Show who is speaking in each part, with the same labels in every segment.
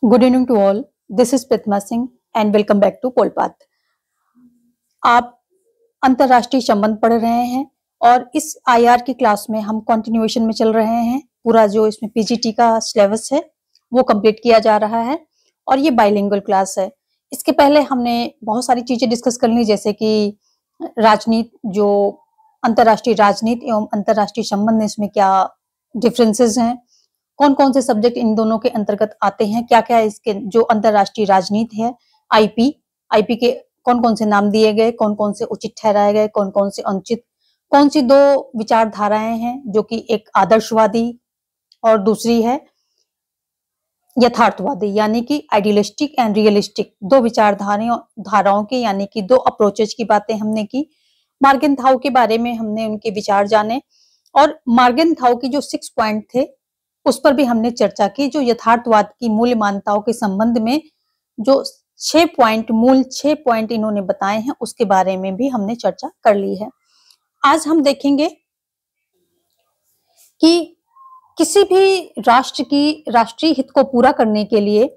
Speaker 1: Good evening to all. This is Pratima Singh and welcome back to Polpath. आप अंतरराष्ट्रीय संबंध पढ़ रहे हैं और इस आईआर की क्लास में हम कंटिन्यूएशन में चल रहे हैं। पूरा जो इसमें पीजीटी का सिलेबस है वो कंप्लीट किया जा रहा है और ये बाइलिंगुअल क्लास है। इसके पहले हमने बहुत सारी चीजें डिस्कस कर ली, जैसे कि राजनीति, जो अंतरराष्ट्रीय राजनीति एवं अंतरराष्ट्रीय संबंध, इसमें क्या डिफरेंसेस हैं, कौन कौन से सब्जेक्ट इन दोनों के अंतर्गत आते हैं, क्या क्या इसके जो अंतरराष्ट्रीय राजनीति है, आईपी के कौन कौन से नाम दिए गए, कौन कौन से उचित ठहराए गए, कौन कौन से अनुचित, कौन सी दो विचारधाराएं हैं जो कि एक आदर्शवादी और दूसरी है यथार्थवादी, यानी कि आइडियलिस्टिक एंड रियलिस्टिक, दो विचारधाराओं के यानी कि दो अप्रोचेज की बातें हमने की। मार्गेनथाउ के बारे में हमने उनके विचार जाने और मार्गेनथाउ की जो 6 पॉइंट थे उस पर भी हमने चर्चा की। जो यथार्थवाद की मूल मान्यताओं के संबंध में जो 6 पॉइंट इन्होंने बताए हैं उसके बारे में भी हमने चर्चा कर ली है। आज हम देखेंगे कि किसी भी राष्ट्र की राष्ट्रीय हित को पूरा करने के लिए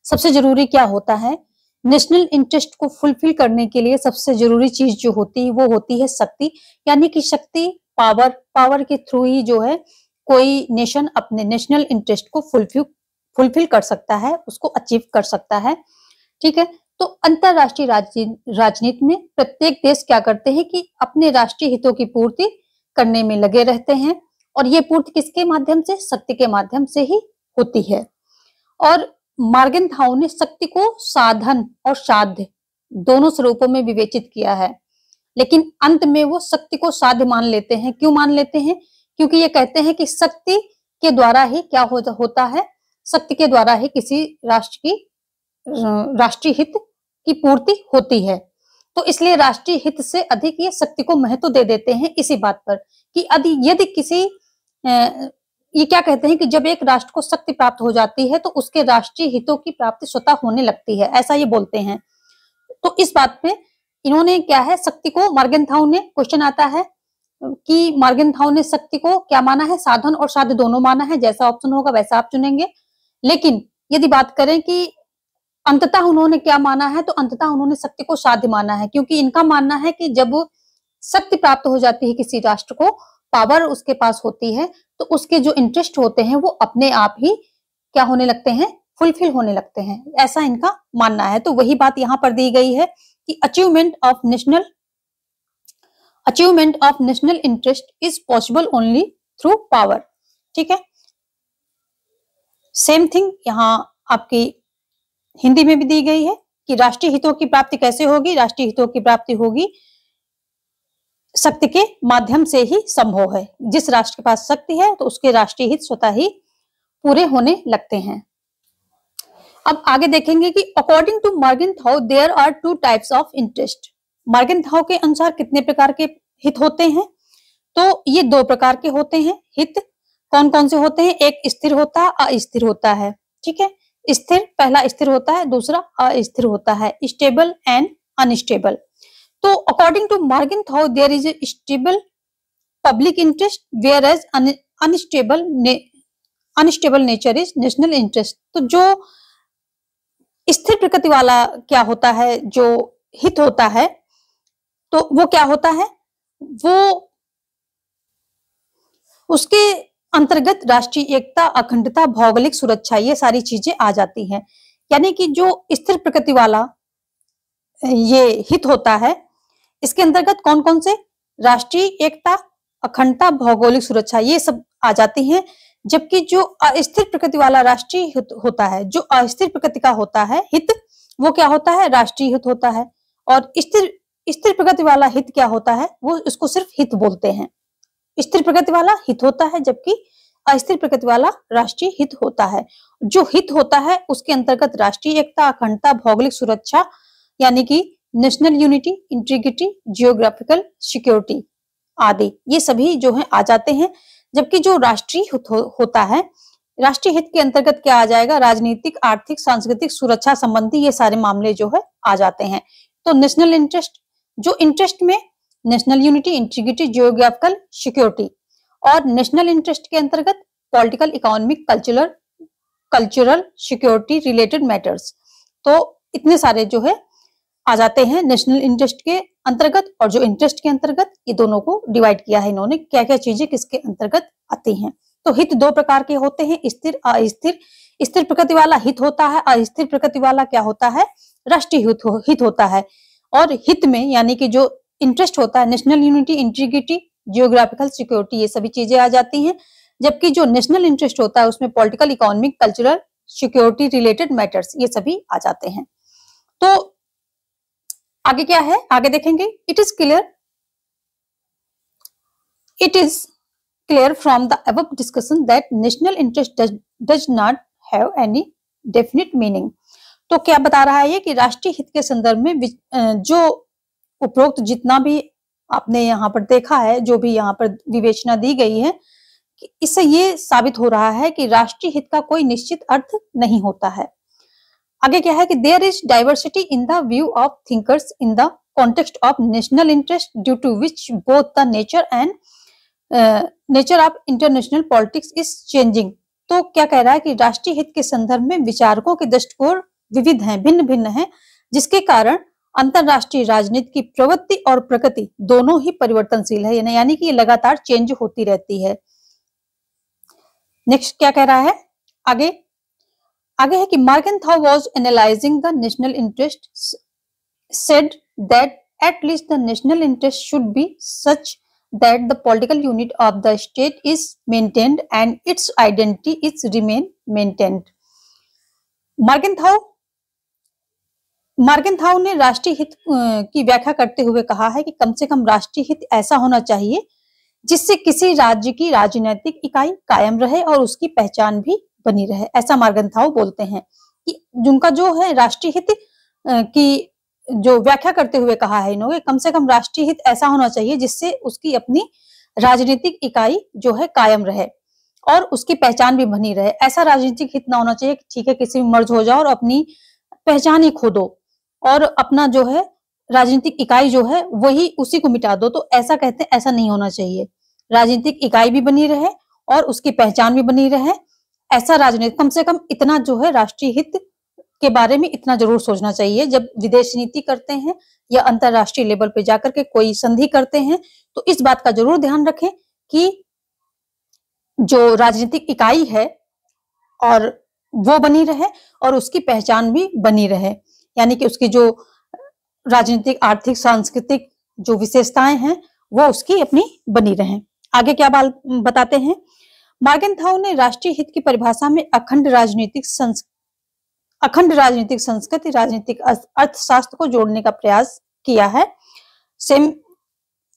Speaker 1: सबसे जरूरी क्या होता है। नेशनल इंटरेस्ट को फुलफिल करने के लिए सबसे जरूरी चीज जो होती है वो होती है शक्ति, यानी कि शक्ति, पावर के थ्रू ही जो है कोई नेशन अपने नेशनल इंटरेस्ट को फुलफिल कर सकता है, उसको अचीव कर सकता है। ठीक है, तो अंतरराष्ट्रीय राजनीति में प्रत्येक देश क्या करते हैं कि अपने राष्ट्रीय हितों की पूर्ति करने में लगे रहते हैं और ये पूर्ति किसके माध्यम से, शक्ति के माध्यम से ही होती है। और मार्गेनथाउ ने शक्ति को साधन और साध्य दोनों स्वरूपों में विवेचित किया है, लेकिन अंत में वो शक्ति को साध्य मान लेते हैं। क्यों मान लेते हैं? क्योंकि ये कहते हैं कि शक्ति के द्वारा ही क्या होता है, शक्ति के द्वारा ही किसी राष्ट्र की राष्ट्रीय हित की पूर्ति होती है। तो इसलिए राष्ट्रीय हित से अधिक ये शक्ति को महत्व दे देते हैं इसी बात पर कि यदि किसी ये क्या कहते हैं कि जब एक राष्ट्र को शक्ति प्राप्त हो जाती है तो उसके राष्ट्रीय हितों की प्राप्ति स्वतः होने लगती है, ऐसा ये बोलते हैं। तो इस बात पे इन्होंने क्या है, शक्ति को मार्गेनथाउ ने, क्वेश्चन आता है कि मार्गेनथाउ ने शक्ति को क्या माना है, साधन और साध्य दोनों माना है। जैसा ऑप्शन होगा वैसा आप चुनेंगे। लेकिन यदि बात करें कि अंततः उन्होंने क्या माना है, तो अंततः उन्होंने शक्ति को साध्य माना है, क्योंकि इनका मानना है कि जब शक्ति प्राप्त हो जाती है किसी राष्ट्र को, पावर उसके पास होती है, तो उसके जो इंटरेस्ट होते हैं वो अपने आप ही क्या होने लगते हैं, फुलफिल होने लगते हैं, ऐसा इनका मानना है। तो वही बात यहाँ पर दी गई है कि achievement of national interest is possible only through power. ठीक है, सेम थिंग यहाँ आपकी हिंदी में भी दी गई है कि राष्ट्रीय हितों की प्राप्ति कैसे होगी। राष्ट्रीय हितों की प्राप्ति होगी शक्ति के माध्यम से ही संभव है। जिस राष्ट्र के पास शक्ति है तो उसके राष्ट्रीय हित स्वतः ही पूरे होने लगते हैं। अब आगे देखेंगे कि according to Morgenthau there are 2 types of interest. Morgenthau के अनुसार कितने प्रकार के हित होते हैं? तो ये 2 प्रकार के होते हैं हित। कौन कौन से होते हैं? एक स्थिर होता है, अस्थिर होता है। ठीक है, स्थिर, पहला स्थिर होता है, दूसरा अस्थिर होता है, स्टेबल एंड अनस्टेबल। तो according to Morgenthau there is a stable public interest whereas unstable nature is national interest. तो जो स्थिर प्रकृति वाला क्या होता है, जो हित होता है, तो वो क्या होता है, वो उसके अंतर्गत राष्ट्रीय एकता, अखंडता, भौगोलिक सुरक्षा, ये सारी चीजें आ जाती हैं। यानी कि जो स्थिर प्रकृति वाला ये हित होता है, इसके अंतर्गत कौन कौन से, राष्ट्रीय एकता, अखंडता, भौगोलिक सुरक्षा, ये सब आ जाती हैं। जबकि जो अस्थिर प्रकृति वाला राष्ट्रीय हित होता है, जो अस्थिर प्रकृति का होता है हित, वो क्या होता है, राष्ट्रीय हित होता है। और स्थिर प्रकृति वाला हित क्या होता है, वो इसको सिर्फ हित बोलते हैं। स्थिर प्रकृति वाला हित होता है जबकि अस्थिर प्रकृति वाला राष्ट्रीय हित होता है। जो हित होता है उसके अंतर्गत राष्ट्रीय एकता, अखंडता, भौगोलिक सुरक्षा, यानी कि national unity, integrity, geographical security आदि, ये सभी जो है आ जाते हैं। जबकि जो राष्ट्रीय हित होता है, राष्ट्रीय हित के अंतर्गत क्या आ जाएगा, राजनीतिक, आर्थिक, सांस्कृतिक, सुरक्षा संबंधी ये सारे मामले जो है आ जाते हैं। तो नेशनल इंटरेस्ट, जो इंटरेस्ट में national unity, integrity, geographical security, और नेशनल इंटरेस्ट के अंतर्गत political, economic, cultural cultural, security related matters. तो इतने सारे जो है आ जाते हैं नेशनल इंटरेस्ट के अंतर्गत, और जो इंटरेस्ट के अंतर्गत ये दोनों को डिवाइड किया है इन्होंने, क्या क्या चीजें किसके अंतर्गत आती हैं। तो हित दो प्रकार के होते हैं, स्थिर, अस्थिर। स्थिर प्रकृति वाला हित होता है, अस्थिर प्रकृति वाला क्या होता है, राष्ट्रीय हित होता है। और हित में यानी कि जो इंटरेस्ट होता है, national unity, integrity, geographical security, ये सभी चीजें आ जाती हैं। जबकि जो नेशनल इंटरेस्ट होता है उसमें political, economic, cultural, security related matters ये सभी आ जाते हैं। तो आगे क्या है, आगे देखेंगे। It is clear from the above discussion that national interest does not have any definite meaning. तो क्या बता रहा है ये कि राष्ट्रीय हित के संदर्भ में जो उपरोक्त जितना भी आपने यहाँ पर देखा है, जो भी यहाँ पर विवेचना दी गई है, इससे ये साबित हो रहा है कि राष्ट्रीय हित का कोई निश्चित अर्थ नहीं होता है। आगे क्या है कि there is diversity in the view of thinkers in the context of national interest due to which both the nature of international politics is changing. तो क्या कह रहा है कि राष्ट्रीय हित के संदर्भ में विचारकों के दृष्टिकोण विविध हैं, भिन्न भिन्न हैं, जिसके कारण अंतरराष्ट्रीय राजनीति की प्रवृत्ति और प्रकृति दोनों ही परिवर्तनशील है, यानी कि ये लगातार चेंज होती रहती है। नेक्स्ट क्या कह रहा है आगे है कि Morgenthau was analysing the national interest said that at least the national interest should be such that the political unit of the state is maintained and its identity is remain maintained. Morgenthau ने राष्ट्रीय हित की व्याख्या करते हुए कहा है कि कम से कम राष्ट्रीय हित ऐसा होना चाहिए जिससे किसी राज्य की राजनीतिक इकाई कायम रहे और उसकी पहचान भी बनी रहे। ऐसा मार्केनथाउ बोलते हैं कि जिनका जो है राष्ट्रीय हित की जो व्याख्या करते हुए कहा है इन्होंने, कम से कम राष्ट्रीय हित ऐसा होना चाहिए जिससे उसकी अपनी राजनीतिक इकाई जो है कायम रहे और उसकी पहचान भी बनी रहे। ऐसा राजनीतिक हित ना होना चाहिए कि ठीक है किसी में मर्ज हो जाओ और अपनी पहचान ही खो दो और अपना जो है राजनीतिक इकाई जो है वही उसी को मिटा दो। तो ऐसा कहते हैं, ऐसा नहीं होना चाहिए। राजनीतिक इकाई भी बनी रहे और उसकी पहचान भी बनी रहे। ऐसा राजनीति, कम से कम इतना जो है राष्ट्रीय हित के बारे में इतना जरूर सोचना चाहिए। जब विदेश नीति करते हैं या अंतरराष्ट्रीय लेवल पे जाकर के कोई संधि करते हैं तो इस बात का जरूर ध्यान रखें कि जो राजनीतिक इकाई है और वो बनी रहे और उसकी पहचान भी बनी रहे, यानी कि उसकी जो राजनीतिक, आर्थिक, सांस्कृतिक जो विशेषताएं हैं वो उसकी अपनी बनी रहे। आगे क्या बताते हैं, मार्केनथाउ ने राष्ट्रीय हित की परिभाषा में अखंड राजनीतिक संस्कृति, राजनीतिक अर्थशास्त्र को जोड़ने का प्रयास किया है। सेम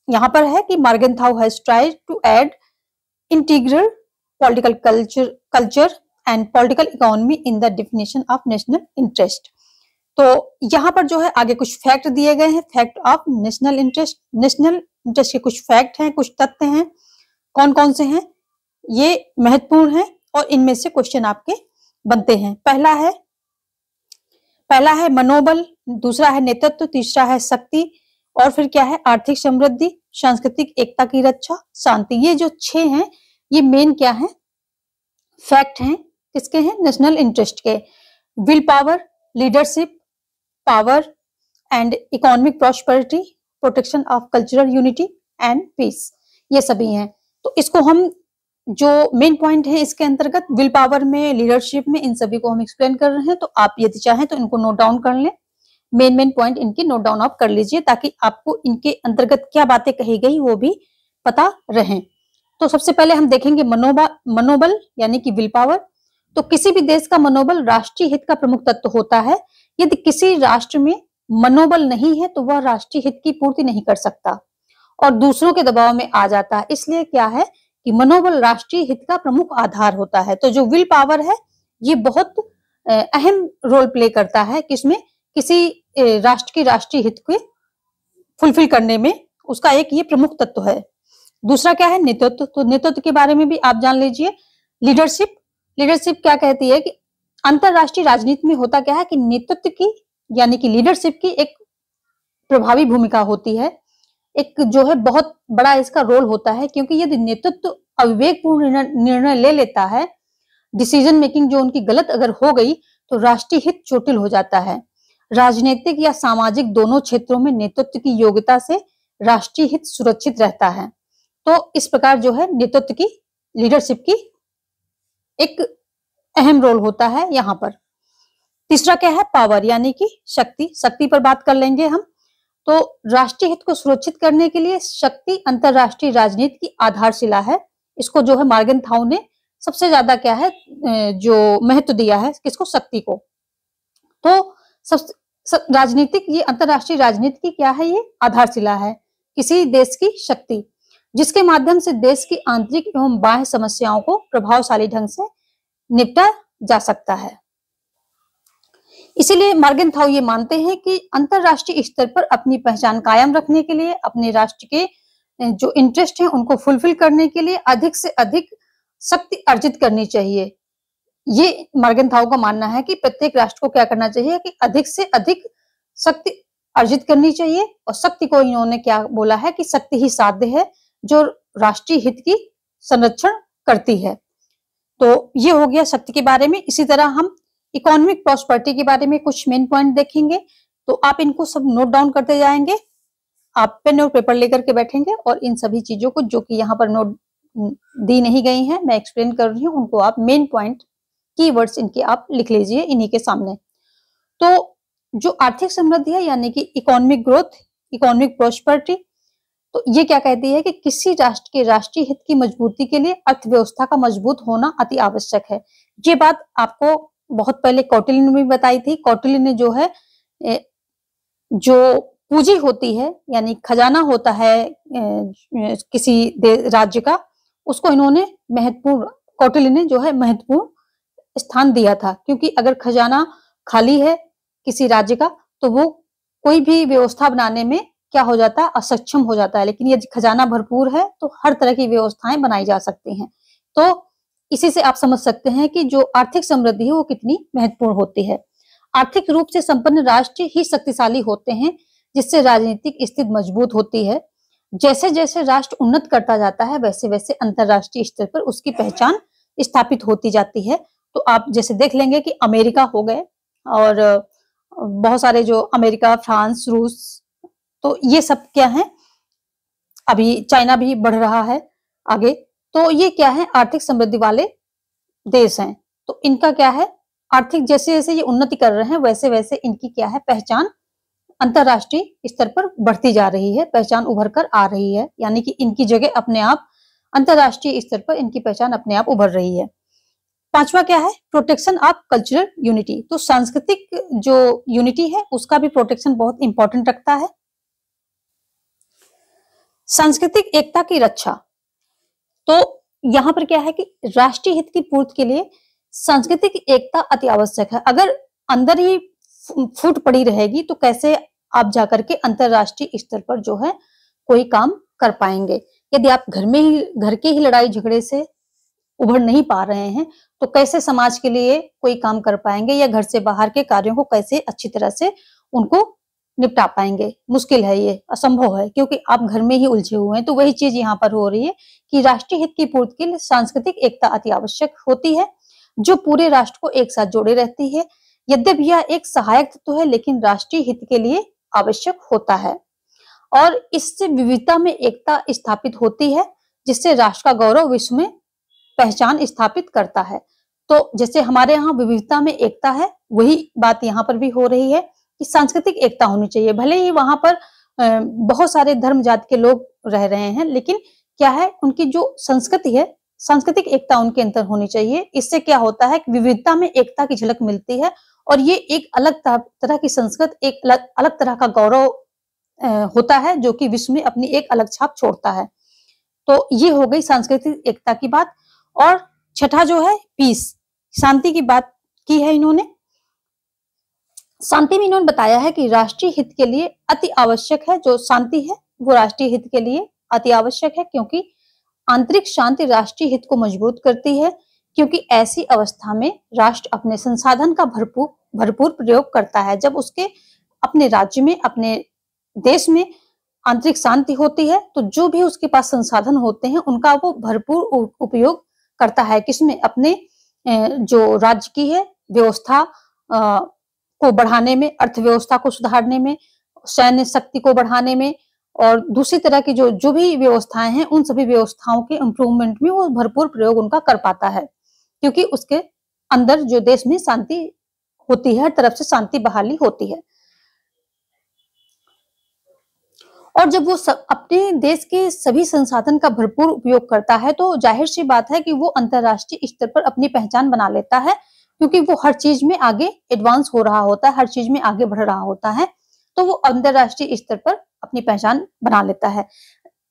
Speaker 1: यहाँ पर है कि Morgenthau has tried to add integral political culture and political economy in the definition of national interest. तो यहाँ पर जो है आगे कुछ फैक्ट दिए गए हैं, fact of national interest. National interest के कुछ फैक्ट हैं, कुछ तथ्य हैं। कौन कौन से हैं ये महत्वपूर्ण है और इनमें से क्वेश्चन आपके बनते हैं। पहला है मनोबल, दूसरा है नेतृत्व, तीसरा है शक्ति और फिर क्या है आर्थिक समृद्धि, सांस्कृतिक एकता की रक्षा, शांति। ये जो 6 हैं ये मेन क्या है फैक्ट हैं, किसके हैं, नेशनल इंटरेस्ट के। Will power, leadership, power and economic prosperity, protection of cultural unity and peace, ये सभी हैं। तो इसको हम जो मेन पॉइंट है इसके अंतर्गत विल पावर में, लीडरशिप में, इन सभी को हम एक्सप्लेन कर रहे हैं। तो आप यदि चाहें तो इनको नोट डाउन कर लें, मेन पॉइंट इनकी नोट डाउन आप कर लीजिए ताकि आपको इनके अंतर्गत क्या बातें कही गई वो भी पता रहे। तो सबसे पहले हम देखेंगे मनोबल यानी कि विल पावर। तो किसी भी देश का मनोबल राष्ट्रीय हित का प्रमुख तत्व होता है। यदि किसी राष्ट्र में मनोबल नहीं है तो वह राष्ट्रीय हित की पूर्ति नहीं कर सकता और दूसरों के दबाव में आ जाता है। इसलिए क्या है कि मनोबल राष्ट्रीय हित का प्रमुख आधार होता है। तो जो विल पावर है ये बहुत अहम रोल प्ले करता है किसमें, किसी राष्ट्र की राष्ट्रीय हित को फुलफिल करने में, उसका एक ये प्रमुख तत्व है। दूसरा क्या है नेतृत्व। तो नेतृत्व के बारे में भी आप जान लीजिए। लीडरशिप क्या कहती है कि अंतरराष्ट्रीय राजनीति में होता क्या है कि नेतृत्व की यानी कि लीडरशिप की एक प्रभावी भूमिका होती है, एक जो है बहुत बड़ा इसका रोल होता है। क्योंकि यदि नेतृत्व अविवेकपूर्ण निर्णय ले लेता है डिसीजन मेकिंग जो उनकी गलत अगर हो गई तो राष्ट्रीय हित चोटिल हो जाता है। राजनीतिक या सामाजिक दोनों क्षेत्रों में नेतृत्व की योग्यता से राष्ट्रीय हित सुरक्षित रहता है। तो इस प्रकार जो है नेतृत्व की, लीडरशिप की एक अहम रोल होता है यहाँ पर। तीसरा क्या है? पावर, यानी कि शक्ति। शक्ति पर बात कर लेंगे हम। तो राष्ट्रीय हित को सुरक्षित करने के लिए शक्ति अंतरराष्ट्रीय राजनीति की आधारशिला है। इसको जो है मॉर्गनथाउ ने सबसे ज्यादा क्या है जो महत्व दिया है किसको? शक्ति को। तो राजनीतिक, ये अंतरराष्ट्रीय राजनीति की क्या है? ये आधारशिला है किसी देश की शक्ति, जिसके माध्यम से देश की आंतरिक एवं बाह्य समस्याओं को प्रभावशाली ढंग से निपटा जा सकता है। इसीलिए मॉर्गनथाउ ये मानते हैं कि अंतरराष्ट्रीय स्तर पर अपनी पहचान कायम रखने के लिए, अपने राष्ट्र के जो इंटरेस्ट हैं उनको फुलफिल करने के लिए अधिक से अधिक शक्ति अर्जित करनी चाहिए। ये मॉर्गनथाउ का मानना है कि प्रत्येक राष्ट्र को क्या करना चाहिए कि अधिक से अधिक शक्ति अर्जित करनी चाहिए। और शक्ति को इन्होंने क्या बोला है कि शक्ति ही साध्य है जो राष्ट्रीय हित की संरक्षण करती है। तो ये हो गया शक्ति के बारे में। इसी तरह हम इकोनॉमिक प्रॉस्पेरिटी के बारे में कुछ मेन पॉइंट देखेंगे, तो आप इनको सब नोट डाउन करते जाएंगे। आप पेन और पेपर लेकर के बैठेंगे और इन सभी चीजों को जो कि यहाँ पर नोट दी नहीं गई हैं, मैं एक्सप्लेन कर रही हूँ, उनको आप मेन पॉइंट, कीवर्ड्स इनके आप लिख लीजिए इन्हीं के सामने। तो जो आर्थिक समृद्धि है यानी कि इकोनॉमिक ग्रोथ, इकोनॉमिक प्रॉस्पेरिटी, तो ये क्या कहती है कि किसी राष्ट्र के राष्ट्रीय हित की मजबूती के लिए अर्थव्यवस्था का मजबूत होना अति आवश्यक है। ये बात आपको बहुत पहले कौटिल्य ने भी बताई थी। कौटिल्य ने जो है जो पूंजी होती है यानी खजाना होता है किसी राज्य का, उसको इन्होंने महत्वपूर्ण, कौटिल्य ने जो है महत्वपूर्ण स्थान दिया था। क्योंकि अगर खजाना खाली है किसी राज्य का तो वो कोई भी व्यवस्था बनाने में क्या हो जाता है? असक्षम हो जाता है। लेकिन यदि खजाना भरपूर है तो हर तरह की व्यवस्थाएं बनाई जा सकती हैं। तो इसी से आप समझ सकते हैं कि जो आर्थिक समृद्धि है वो कितनी महत्वपूर्ण होती है। आर्थिक रूप से संपन्न राष्ट्र ही शक्तिशाली होते हैं, जिससे राजनीतिक स्थिति मजबूत होती है। जैसे जैसे राष्ट्र उन्नत करता जाता है वैसे वैसे अंतरराष्ट्रीय स्तर पर उसकी पहचान स्थापित होती जाती है। तो आप जैसे देख लेंगे कि अमेरिका हो गए और बहुत सारे जो अमेरिका, फ्रांस, रूस, तो ये सब क्या है, अभी चाइना भी बढ़ रहा है आगे। तो ये क्या है? आर्थिक समृद्धि वाले देश हैं। तो इनका क्या है? आर्थिक जैसे जैसे ये उन्नति कर रहे हैं वैसे वैसे इनकी क्या है? पहचान अंतरराष्ट्रीय स्तर पर बढ़ती जा रही है, पहचान उभर कर आ रही है। यानी कि इनकी जगह अपने आप अंतरराष्ट्रीय स्तर पर इनकी पहचान अपने आप उभर रही है। पांचवा क्या है? Protection of cultural unity. तो सांस्कृतिक जो यूनिटी है उसका भी प्रोटेक्शन बहुत इंपॉर्टेंट रखता है। सांस्कृतिक एकता की रक्षा, तो यहाँ पर क्या है कि राष्ट्रीय हित की पूर्ति के लिए सांस्कृतिक एकता अति आवश्यक है। अगर अंदर ही फूट पड़ी रहेगी तो कैसे आप जाकर के अंतरराष्ट्रीय स्तर पर जो है कोई काम कर पाएंगे। यदि आप घर के ही लड़ाई झगड़े से उभर नहीं पा रहे हैं तो कैसे समाज के लिए कोई काम कर पाएंगे, या घर से बाहर के कार्यों को कैसे अच्छी तरह से उनको निपटा पाएंगे। मुश्किल है, ये असंभव है, क्योंकि आप घर में ही उलझे हुए हैं। तो वही चीज यहाँ पर हो रही है कि राष्ट्रीय हित की पूर्ति के लिए सांस्कृतिक एकता अति आवश्यक होती है, जो पूरे राष्ट्र को एक साथ जोड़े रहती है। यद्यपि यह एक सहायक तत्व है लेकिन राष्ट्रीय हित के लिए आवश्यक होता है, और इससे विविधता में एकता स्थापित होती है, जिससे राष्ट्र का गौरव विश्व में पहचान स्थापित करता है। तो जैसे हमारे यहाँ विविधता में एकता है, वही बात यहाँ पर भी हो रही है कि सांस्कृतिक एकता होनी चाहिए। भले ही वहां पर बहुत सारे धर्म जाति के लोग रह रहे हैं, लेकिन क्या है, उनकी जो संस्कृति है, सांस्कृतिक एकता उनके अंदर होनी चाहिए। इससे क्या होता है कि विविधता में एकता की झलक मिलती है, और ये एक अलग तरह की संस्कृति, एक अलग तरह का गौरव होता है, जो कि विश्व में अपनी एक अलग छाप छोड़ता है। तो ये हो गई सांस्कृतिक एकता की बात। और छठा जो है पीस, शांति की बात की है इन्होंने। शांति में इन्होंने बताया है कि राष्ट्रीय हित के लिए अति आवश्यक है, जो शांति है वो राष्ट्रीय हित के लिए अति आवश्यक है, क्योंकि आंतरिक शांति राष्ट्रीय हित को मजबूत करती है। क्योंकि ऐसी अवस्था में राष्ट्र अपने संसाधन का भरपूर प्रयोग करता है। जब उसके अपने राज्य में, अपने देश में आंतरिक शांति होती है तो जो भी उसके पास संसाधन होते हैं उनका वो भरपूर उपयोग करता है। किसमें? अपने जो राज्य की है व्यवस्था को बढ़ाने में, अर्थव्यवस्था को सुधारने में, सैन्य शक्ति को बढ़ाने में और दूसरी तरह की जो भी व्यवस्थाएं हैं उन सभी व्यवस्थाओं के इम्प्रूवमेंट में वो भरपूर प्रयोग उनका कर पाता है, क्योंकि उसके अंदर जो देश में शांति होती है, हर तरफ से शांति बहाली होती है। और जब वो अपने देश के सभी संसाधन का भरपूर उपयोग करता है तो जाहिर सी बात है कि वो अंतरराष्ट्रीय स्तर पर अपनी पहचान बना लेता है, क्योंकि वो हर चीज में आगे एडवांस हो रहा होता है, हर चीज में आगे बढ़ रहा होता है, तो वो अंतरराष्ट्रीय स्तर पर अपनी पहचान बना लेता है।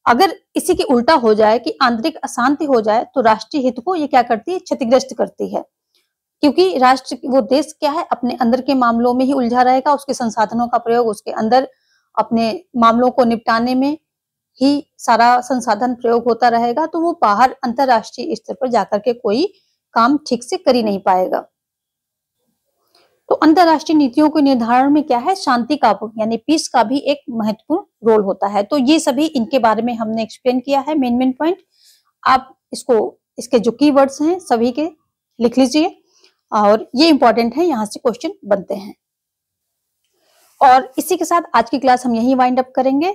Speaker 1: अगर इसी के उल्टा हो जाए कि आंतरिक अशांति हो जाए तो राष्ट्रीय हित को ये क्या करती है, क्षतिग्रस्त करती है, क्योंकि राष्ट्र वो देश क्या है अपने अंदर के मामलों में ही उलझा रहेगा, उसके संसाधनों का प्रयोग उसके अंदर अपने मामलों को निपटाने में ही सारा संसाधन प्रयोग होता रहेगा, तो वो बाहर अंतरराष्ट्रीय स्तर पर जाकर के कोई काम ठीक से कर ही नहीं पाएगा। तो अंतरराष्ट्रीय नीतियों के निर्धारण में क्या है, शांति का यानी पीस का भी एक महत्वपूर्ण रोल होता है। तो ये सभी इनके बारे में हमने एक्सप्लेन किया है, मेन पॉइंट। आप इसको इसके जो कीवर्ड्स हैं सभी के लिख लीजिए और ये इंपॉर्टेंट है, यहाँ से क्वेश्चन बनते हैं। और इसी के साथ आज की क्लास हम यहीं वाइंड अप करेंगे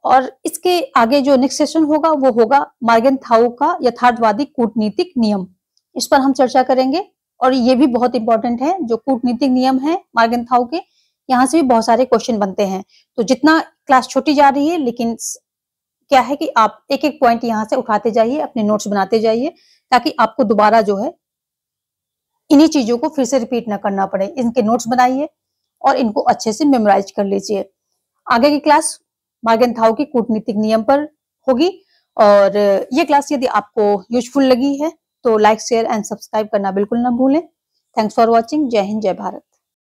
Speaker 1: और इसके आगे जो नेक्स्ट सेशन होगा वो होगा मॉर्गेनथाउ का यथार्थवादी कूटनीतिक नियम। इस पर हम चर्चा करेंगे और ये भी बहुत इंपॉर्टेंट है, जो कूटनीतिक नियम है मॉर्गेनथाउ के, यहाँ से भी बहुत सारे क्वेश्चन बनते हैं। तो जितना क्लास छोटी जा रही है, लेकिन क्या है कि आप एक एक पॉइंट यहाँ से उठाते जाइए, अपने नोट्स बनाते जाइए, ताकि आपको दोबारा जो है इन्हीं चीजों को फिर से रिपीट ना करना पड़े। इनके नोट्स बनाइए और इनको अच्छे से मेमोराइज कर लीजिए। आगे की क्लास मॉर्गेनथाउ की कूटनीतिक नियम पर होगी और ये क्लास यदि आपको यूजफुल लगी है तो लाइक, शेयर एंड सब्सक्राइब करना बिल्कुल ना भूलें। Thanks for watching. जय हिंद, जय भारत।